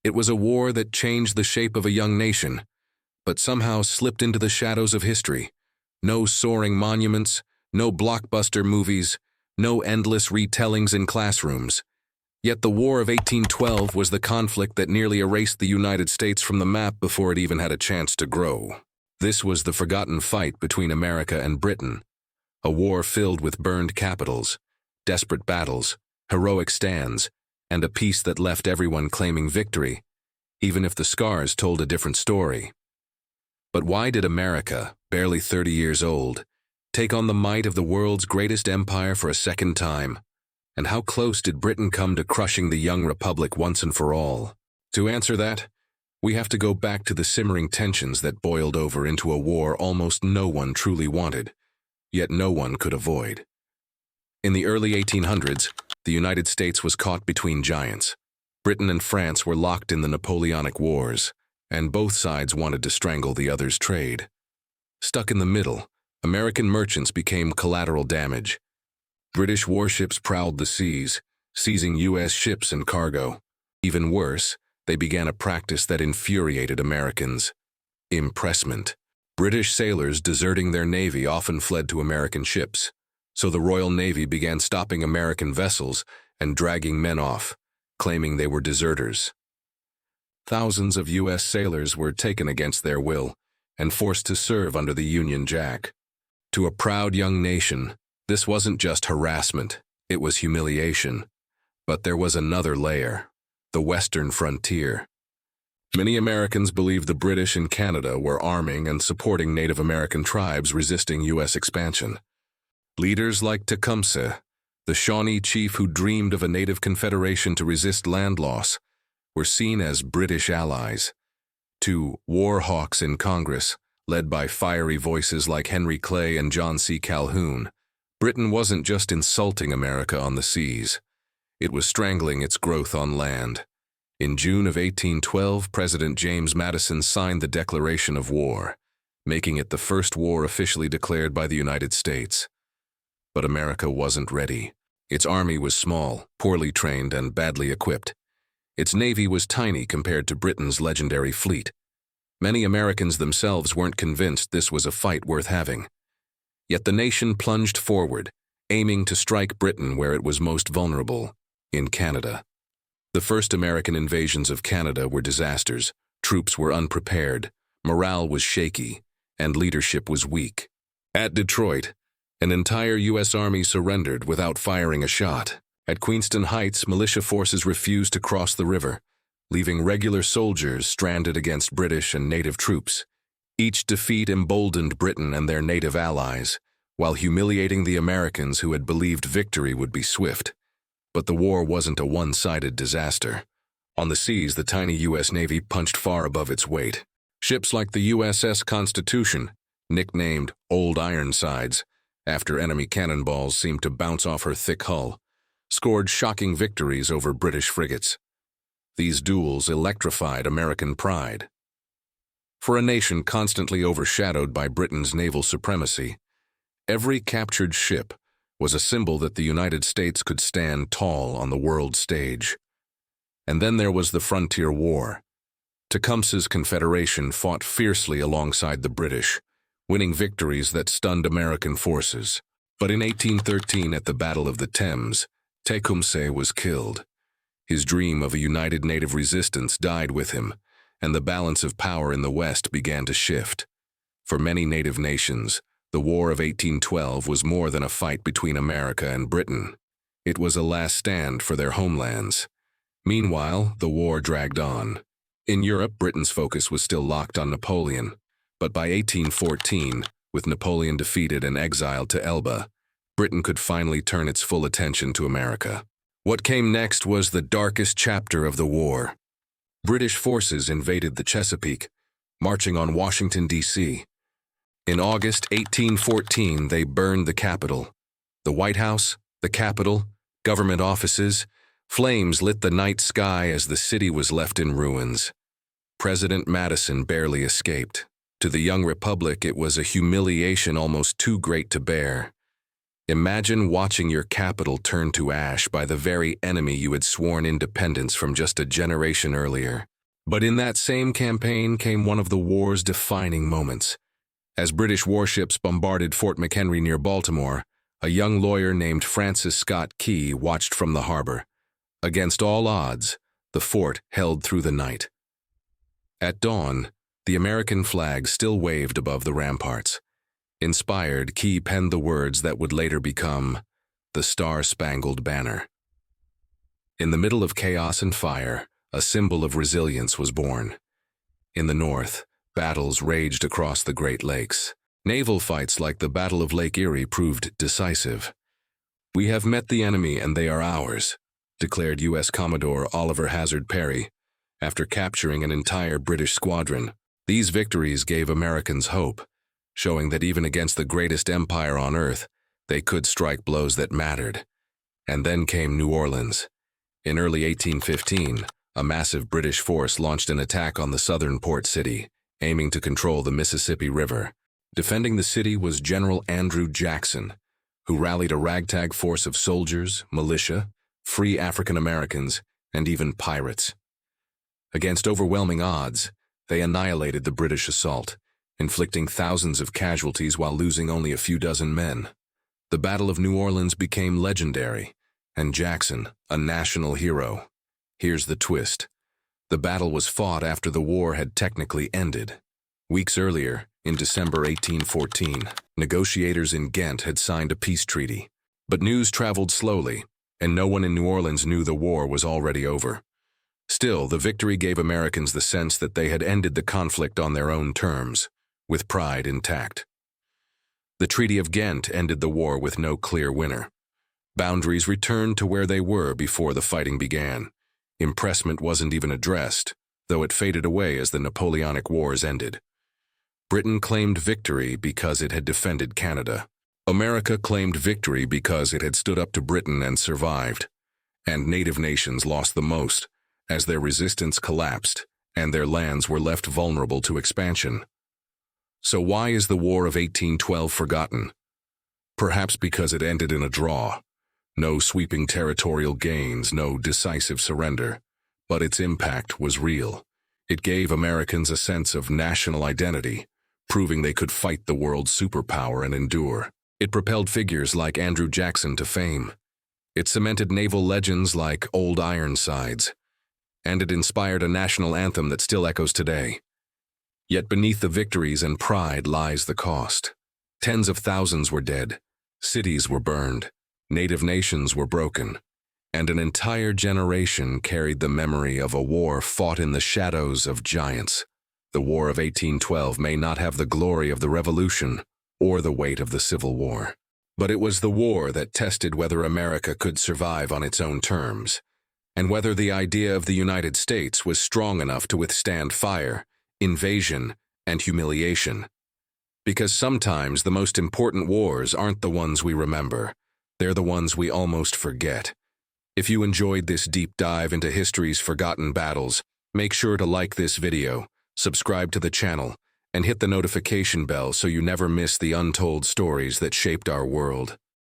It was a war that changed the shape of a young nation, but somehow slipped into the shadows of history. No soaring monuments, no blockbuster movies, no endless retellings in classrooms. Yet the War of 1812 was the conflict that nearly erased the United States from the map before it even had a chance to grow. This was the forgotten fight between America and Britain, a war filled with burned capitals, desperate battles, heroic stands, and a peace that left everyone claiming victory, even if the scars told a different story. But why did America, barely 30 years old, take on the might of the world's greatest empire for a second time? And how close did Britain come to crushing the young republic once and for all? To answer that, we have to go back to the simmering tensions that boiled over into a war almost no one truly wanted, yet no one could avoid. In the early 1800s, the United States was caught between giants. Britain and France were locked in the Napoleonic Wars, and both sides wanted to strangle the other's trade. Stuck in the middle, American merchants became collateral damage. British warships prowled the seas, seizing U.S. ships and cargo. Even worse, they began a practice that infuriated Americans: impressment. British sailors deserting their navy often fled to American ships, so the Royal Navy began stopping American vessels and dragging men off, claiming they were deserters. Thousands of U.S. sailors were taken against their will and forced to serve under the Union Jack. To a proud young nation, this wasn't just harassment, it was humiliation. But there was another layer: the Western frontier. Many Americans believed the British in Canada were arming and supporting Native American tribes resisting U.S. expansion. Leaders like Tecumseh, the Shawnee chief who dreamed of a native confederation to resist land loss, were seen as British allies. To war hawks in Congress, led by fiery voices like Henry Clay and John C. Calhoun, Britain wasn't just insulting America on the seas. It was strangling its growth on land. In June of 1812, President James Madison signed the Declaration of War, making it the first war officially declared by the United States. But America wasn't ready. Its army was small, poorly trained, and badly equipped. Its navy was tiny compared to Britain's legendary fleet. Many Americans themselves weren't convinced this was a fight worth having. Yet the nation plunged forward, aiming to strike Britain where it was most vulnerable: in Canada. The first American invasions of Canada were disasters. Troops were unprepared, morale was shaky, and leadership was weak. At Detroit, an entire U.S. Army surrendered without firing a shot. At Queenston Heights, militia forces refused to cross the river, leaving regular soldiers stranded against British and native troops. Each defeat emboldened Britain and their native allies, while humiliating the Americans who had believed victory would be swift. But the war wasn't a one-sided disaster. On the seas, the tiny U.S. Navy punched far above its weight. Ships like the USS Constitution, nicknamed Old Ironsides, after enemy cannonballs seemed to bounce off her thick hull, scored shocking victories over British frigates. These duels electrified American pride. For a nation constantly overshadowed by Britain's naval supremacy, every captured ship was a symbol that the United States could stand tall on the world stage. And then there was the Frontier War. Tecumseh's Confederation fought fiercely alongside the British, winning victories that stunned American forces. But in 1813, at the Battle of the Thames, Tecumseh was killed. His dream of a united native resistance died with him, and the balance of power in the West began to shift. For many native nations, the War of 1812 was more than a fight between America and Britain. It was a last stand for their homelands. Meanwhile, the war dragged on. In Europe, Britain's focus was still locked on Napoleon. But by 1814, with Napoleon defeated and exiled to Elba, Britain could finally turn its full attention to America. What came next was the darkest chapter of the war. British forces invaded the Chesapeake, marching on Washington, D.C. In August 1814, they burned the Capitol. The White House, the Capitol, government offices, flames lit the night sky as the city was left in ruins. President Madison barely escaped. To the young republic, it was a humiliation almost too great to bear. Imagine watching your capital turn to ash by the very enemy you had sworn independence from just a generation earlier. But in that same campaign came one of the war's defining moments. As British warships bombarded Fort McHenry near Baltimore, a young lawyer named Francis Scott Key watched from the harbor. Against all odds, the fort held through the night. At dawn, the American flag still waved above the ramparts. Inspired, Key penned the words that would later become the Star-Spangled Banner. In the middle of chaos and fire, a symbol of resilience was born. In the north, battles raged across the Great Lakes. Naval fights like the Battle of Lake Erie proved decisive. "We have met the enemy and they are ours," declared U.S. Commodore Oliver Hazard Perry, after capturing an entire British squadron. These victories gave Americans hope, showing that even against the greatest empire on earth, they could strike blows that mattered. And then came New Orleans. In early 1815, a massive British force launched an attack on the southern port city, aiming to control the Mississippi River. Defending the city was General Andrew Jackson, who rallied a ragtag force of soldiers, militia, free African Americans, and even pirates. Against overwhelming odds, they annihilated the British assault, inflicting thousands of casualties while losing only a few dozen men. The Battle of New Orleans became legendary, and Jackson, a national hero. Here's the twist. The battle was fought after the war had technically ended. Weeks earlier, in December 1814, negotiators in Ghent had signed a peace treaty. But news traveled slowly, and no one in New Orleans knew the war was already over. Still, the victory gave Americans the sense that they had ended the conflict on their own terms, with pride intact. The Treaty of Ghent ended the war with no clear winner. Boundaries returned to where they were before the fighting began. Impressment wasn't even addressed, though it faded away as the Napoleonic Wars ended. Britain claimed victory because it had defended Canada. America claimed victory because it had stood up to Britain and survived. And native nations lost the most, as their resistance collapsed and their lands were left vulnerable to expansion. So why is the War of 1812 forgotten? Perhaps because it ended in a draw. No sweeping territorial gains, no decisive surrender. But its impact was real. It gave Americans a sense of national identity, proving they could fight the world's superpower and endure. It propelled figures like Andrew Jackson to fame. It cemented naval legends like old Ironsides. And it inspired a national anthem that still echoes today. Yet beneath the victories and pride lies the cost. Tens of thousands were dead, cities were burned, native nations were broken, and an entire generation carried the memory of a war fought in the shadows of giants. The War of 1812 may not have the glory of the Revolution or the weight of the Civil War, but it was the war that tested whether America could survive on its own terms, and whether the idea of the United States was strong enough to withstand fire, invasion, and humiliation. Because sometimes the most important wars aren't the ones we remember, they're the ones we almost forget. If you enjoyed this deep dive into history's forgotten battles, make sure to like this video, subscribe to the channel, and hit the notification bell so you never miss the untold stories that shaped our world.